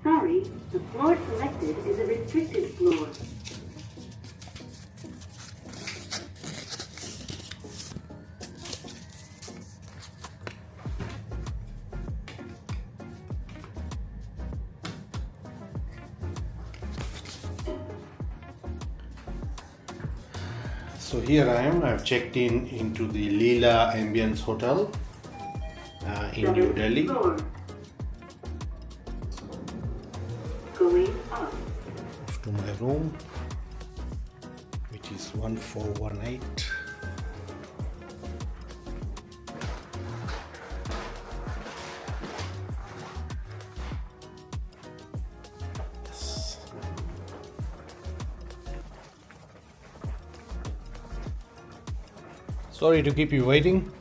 Sorry, the floor selected is a restricted floor. So here I am. I've checked into the Leela Ambience Hotel in New Delhi. Floor. Going up. To my room, which is 1418. Yes. Sorry to keep you waiting.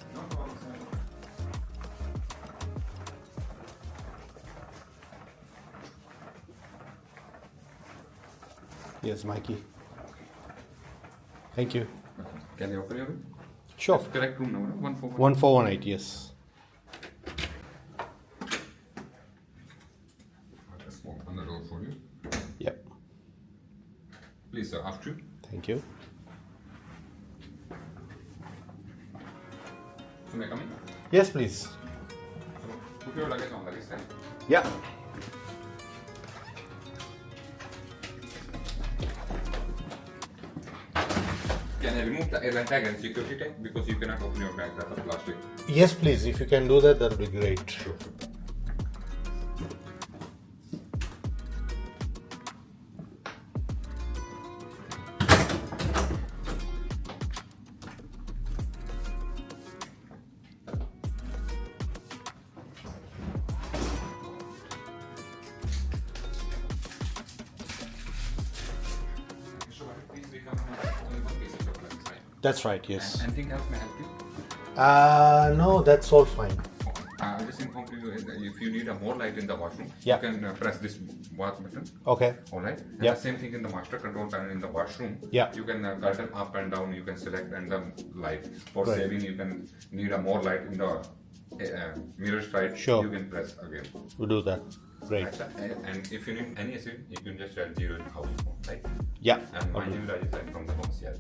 Yes, Mikey. Thank you. Can I offer you? Sure. That's correct room number 1418. 1418, yes. I'll just open the door for you. Yep. Please, sir, after you. Thank you. So, may I come in? Yes, please. So, put your luggage on the list. Yeah. Can I remove the airline tag and security tag because you cannot open your bag, that's a plastic. Yes, please. If you can do that, that would be great. Sure. Please become only one piece of your luggage, right? That's right, yes. Anything else may help you? No, that's all fine. I'll just inform you if you need a more light in the washroom, Yeah. you can press this watch button. Okay. Alright. And Yeah. the same thing in the master control panel in the washroom. Yeah. You can curtain up and down. You can select and the light. For Right. saving, you can need a more light in the mirror side. Sure. You can press again. We'll do that. Great. And if you need any assistance, you can just tell 0 in house phone, right? Yeah. And my name is Rajesh. I'm from the concierge.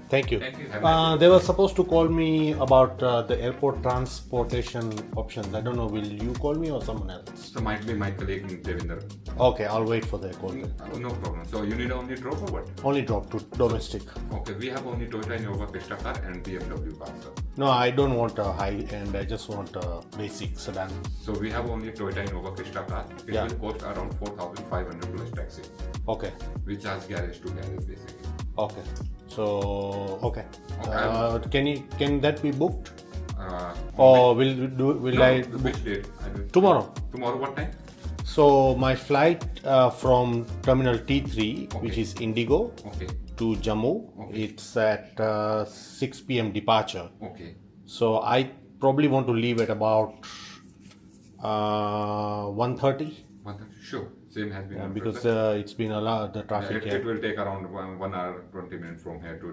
Thank you. Thank you. Have a nice day. They were supposed to call me about the airport transportation options. I don't know, will you call me or someone else? So might be my colleague Devinder. Okay, I'll wait for their call then. No problem. So you need only drop or what? Only drop to domestic. Okay, we have only Toyota Innova Vista car and BMW car, sir. No, I don't want a high end. I just want a basic sedan. So we have only Toyota Innova Vista car. It Yeah. will cost around 4,500 plus taxes. Okay. We charge garage to garage basically. Okay. So okay. Okay. Can that be booked? No, Will I book which date? tomorrow? Tomorrow what time? So my flight from Terminal T3, which Okay. is Indigo, Okay. to Jammu, Okay. it's at 6 p.m. departure. Okay. So I probably want to leave at about 1:30 Sure. Same has been noted, because sir. it's been a lot the traffic it here. will take around 1 hour 20 minutes from here to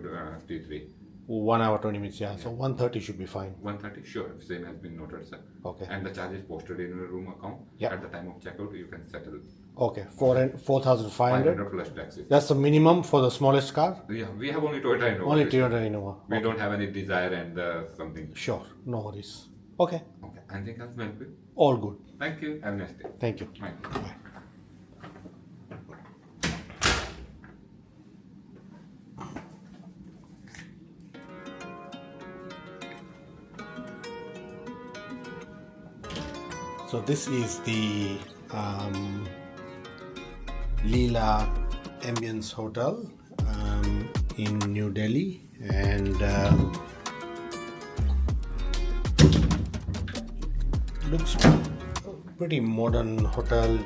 T3. 1 hour 20 minutes. Yeah. So 1:30 should be fine. 1:30. Sure. Same has been noted, sir. Okay. And the charge is posted in your room account. Yeah. At the time of checkout, you can settle Okay. 4,500. 500 plus taxes. That's the minimum for the smallest car. Yeah, we have only Toyota Innova. Only Vista. Toyota Innova. We don't have any Desire and something. Sure. No worries. Okay. Okay. Anything else, Melvin? All good. Thank you. Have a nice day. Thank you. Bye. Bye. So this is the Leela Ambience Hotel in New Delhi, and looks pretty modern hotel,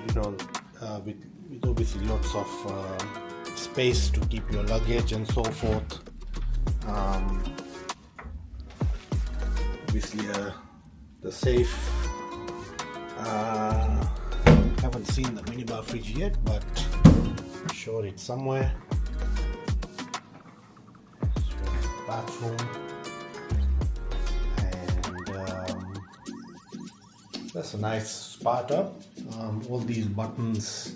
with obviously lots of space to keep your luggage and so forth. Obviously the safe. Haven't seen the minibar fridge yet, but I'm sure it's somewhere. Bathroom, and that's a nice spa tub. All these buttons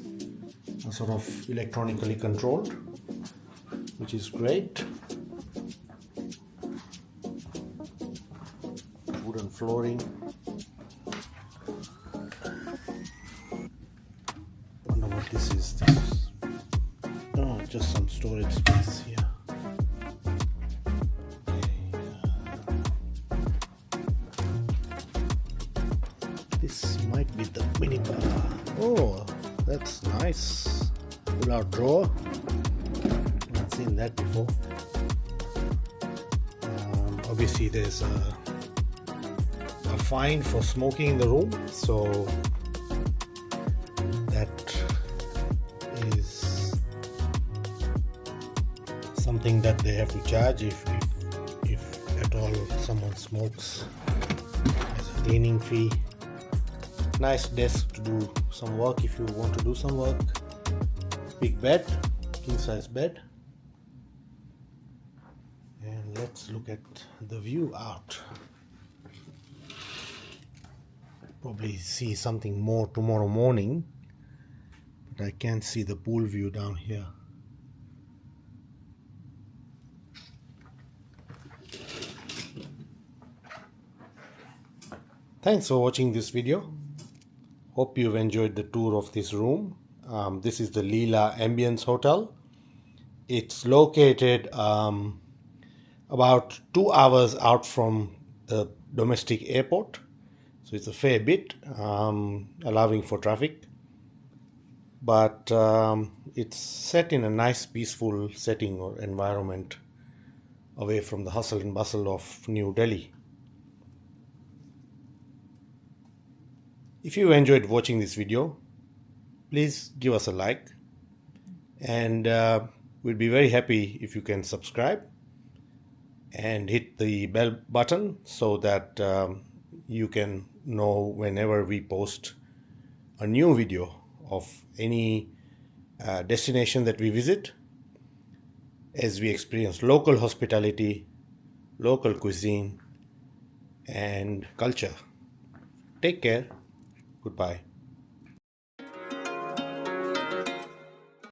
are sort of electronically controlled, which is great. Wooden flooring. Wonder what this is. Oh, just some storage space here. This might be the minibar. Oh, that's nice. Pull out drawer. Not seen that before. Obviously, there's a fine for smoking in the room, so that is something that they have to charge if at all someone smokes, as a cleaning fee. Nice desk to do some work if you want to do some work. Big bed, king size bed. And let's look at the view out. Probably see something more tomorrow morning, but I can't see the pool view down here. Thanks for watching this video. Hope you've enjoyed the tour of this room. This is the Leela Ambience Hotel. It's located about 2 hours out from the domestic airport. So it's a fair bit, allowing for traffic. But it's set in a nice peaceful setting or environment away from the hustle and bustle of New Delhi. If you enjoyed watching this video, please give us a like, and we'd be very happy if you can subscribe and hit the bell button so that you can know whenever we post a new video of any destination that we visit, as we experience local hospitality, local cuisine and culture. Take care. Goodbye.